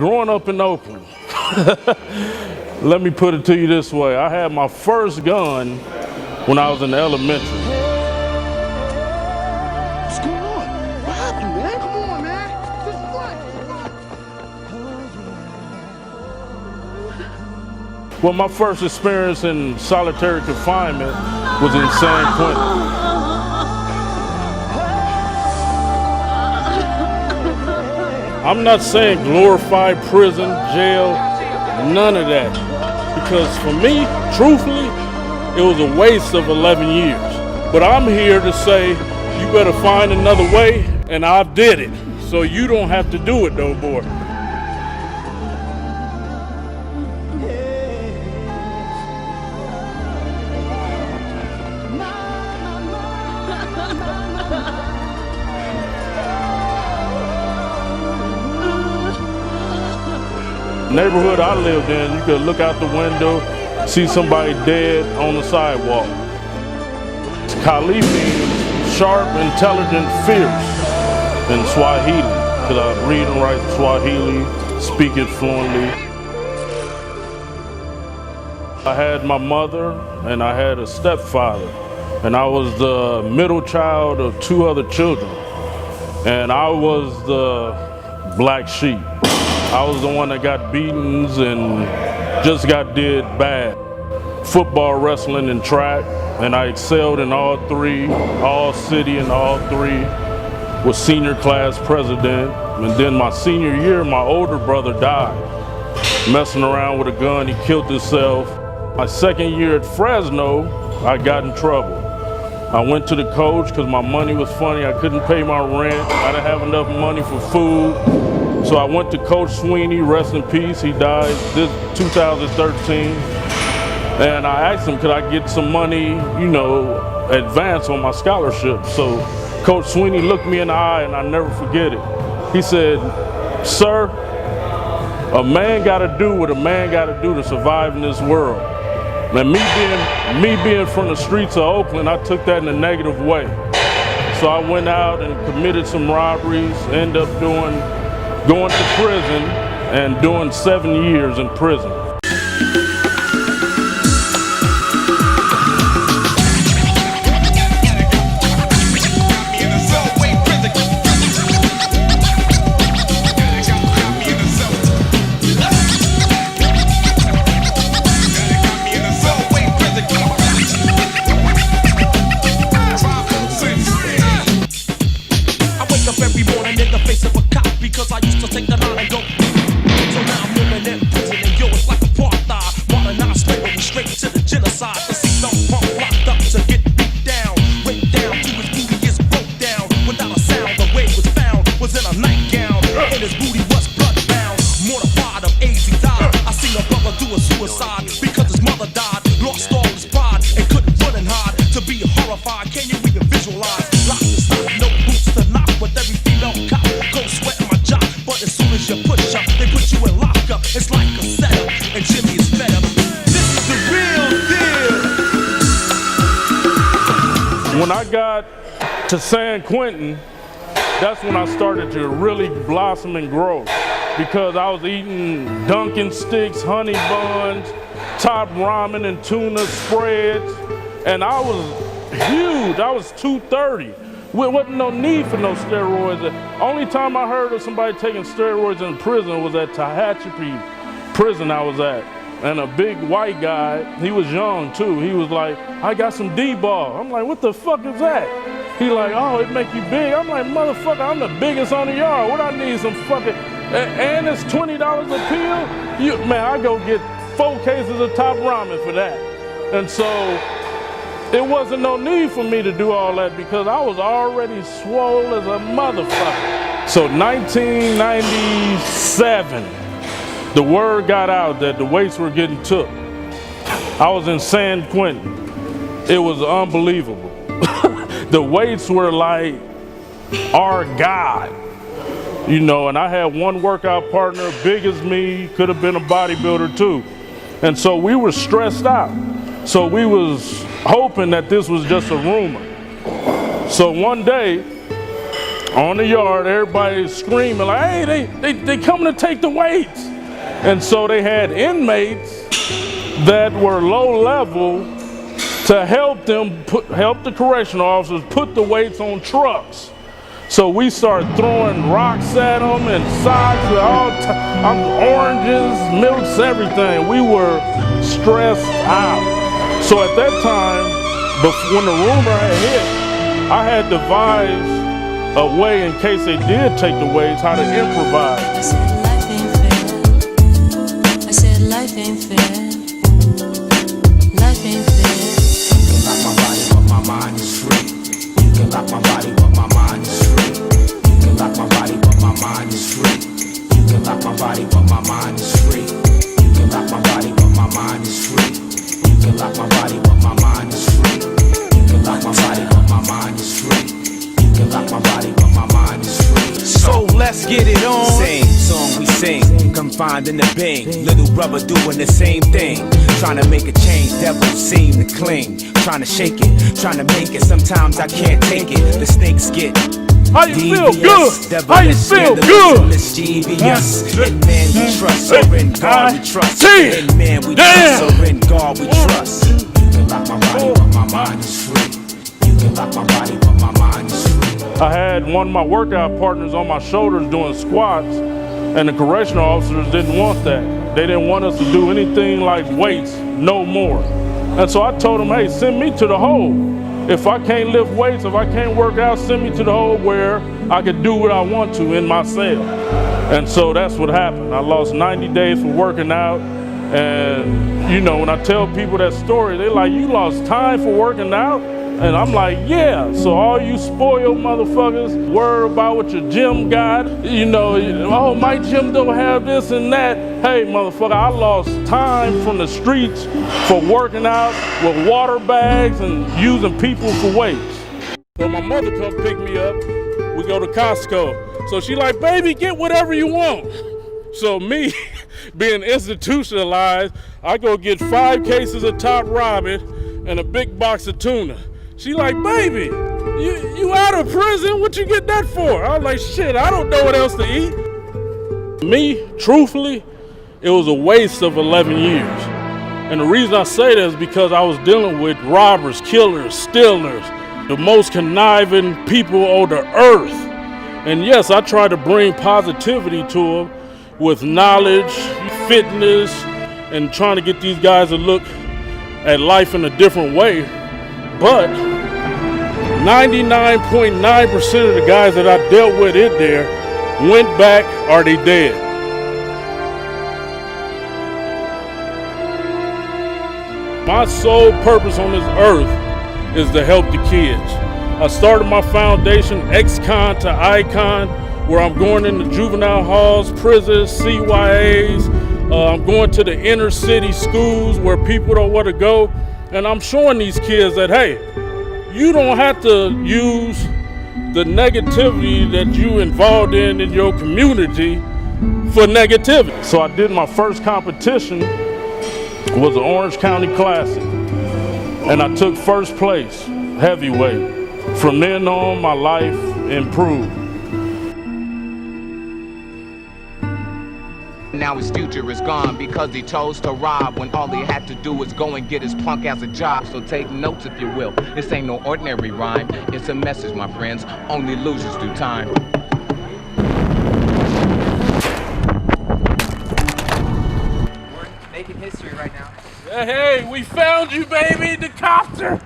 growing up in Oakland, let me put it to you this way. I had my first gun when I was in elementary. What's going on? What happened, man? Come on, man. This is what? Well, my first experience in solitary confinement was in San Quentin. I'm not saying glorified prison, jail, none of that. Because for me, truthfully, it was a waste of 11 years. But I'm here to say, you better find another way, and I did it. So you don't have to do it no more. Neighborhood I lived in, you could look out the window, see somebody dead on the sidewalk. Khalif means sharp, intelligent, fierce in Swahili, because I read and write Swahili, speak it fluently. I had my mother and I had a stepfather, and I was the middle child of 2 other children, and I was the black sheep. I was the one that got beatings and just got did bad. Football, wrestling, and track, and I excelled in all 3, all city and all 3, was senior class president. And then my senior year, my older brother died. Messing around with a gun, he killed himself. My second year at Fresno, I got in trouble. I went to the coach because my money was funny. I couldn't pay my rent. I didn't have enough money for food. So I went to Coach Sweeney, rest in peace. He died this 2013. And I asked him, could I get some money, you know, advance on my scholarship? So Coach Sweeney looked me in the eye, and I never forget it. He said, sir, a man gotta do what a man gotta do to survive in this world. And me being from the streets of Oakland, I took that in a negative way. So I went out and committed some robberies, ended up going to prison and doing 7 years in prison. When I got to San Quentin, that's when I started to really blossom and grow, because I was eating Dunkin' Sticks, honey buns, top ramen and tuna spreads, and I was huge. I was 230. There wasn't no need for no steroids. The only time I heard of somebody taking steroids in prison was at Tehachapi prison I was at. And a big white guy, he was young too, he was like, I got some D-ball. I'm like, what the fuck is that? He like, oh, it make you big. I'm like, motherfucker, I'm the biggest on the yard. What I need some fucking, and it's $20 a pill? Man, I go get 4 cases of top ramen for that. And so, it wasn't no need for me to do all that because I was already swole as a motherfucker. So 1997, the word got out that the weights were getting took. I was in San Quentin. It was unbelievable. The weights were like our God, you know, and I had one workout partner, big as me, could have been a bodybuilder too. And so we were stressed out. So we was hoping that this was just a rumor. So one day, on the yard, everybody screaming like, hey, they coming to take the weights. And so they had inmates that were low level to help them help the correctional officers put the weights on trucks. So we started throwing rocks at them and socks with oranges, milks, everything. We were stressed out. So at that time, when the rumor had hit, I had devised a way in case they did take the weights, how to improvise. I said life ain't fair. I said life ain't fair. Life ain't fair. You can lock my body, but my mind is free. You can lock my body, but my mind is free. You can lock my body, but my mind is free. You can lock my body, but my mind is free. You can lock my body, but my mind is free. You can lock my body, but my mind is free. You can lock my body, but my mind is free. You can lock my body, but my mind is free. So let's get it on. Same song we sing, confined in the bing. Little brother doing the same thing. Trying to make a change, devils seem to cling. Trying to shake it, trying to make it. Sometimes I can't take it. The snakes get How you feel? devious, Good. How you feel? Good. Mischievous. In man we trust, or in God we trust. In man we Damn. trust, or in God we trust. You can lock my body, but my mind is free. You can lock my body, but my mind is free. I had one of my workout partners on my shoulders doing squats, and the correctional officers didn't want that. They didn't want us to do anything like weights, no more. And so I told them, hey, send me to the hole. If I can't lift weights, if I can't work out, send me to the hole where I could do what I want to in my cell. And so that's what happened. I lost 90 days for working out. And, you know, when I tell people that story, they're like, you lost time for working out? And I'm like, yeah. So all you spoiled motherfuckers worry about what your gym got. You know, oh, my gym don't have this and that. Hey, motherfucker, I lost time from the streets for working out with water bags and using people for weights. So my mother come pick me up. We go to Costco. So she like, baby, get whatever you want. So me, being institutionalized, I go get 5 cases of Top Ramen and a big box of tuna. She like, baby, you out of prison? What you get that for? I was like, shit, I don't know what else to eat. Me, truthfully, it was a waste of 11 years. And the reason I say that is because I was dealing with robbers, killers, stealers, the most conniving people on the earth. And yes, I tried to bring positivity to them with knowledge, fitness, and trying to get these guys to look at life in a different way. But 99.9% of the guys that I dealt with in there went back or they dead. My sole purpose on this earth is to help the kids. I started my foundation, Ex-Con to Icon, where I'm going into juvenile halls, prisons, CYAs. I'm going to the inner city schools where people don't want to go. And I'm showing these kids that, hey, you don't have to use the negativity that you involved in your community for negativity. So I did my first competition, was the Orange County Classic. And I took first place, heavyweight. From then on, my life improved. Now his future is gone because he chose to rob when all he had to do was go and get his punk ass a job. So take notes if you will. This ain't no ordinary rhyme. It's a message, my friends. Only losers do time. We're making history right now. Hey, we found you, baby, the copter.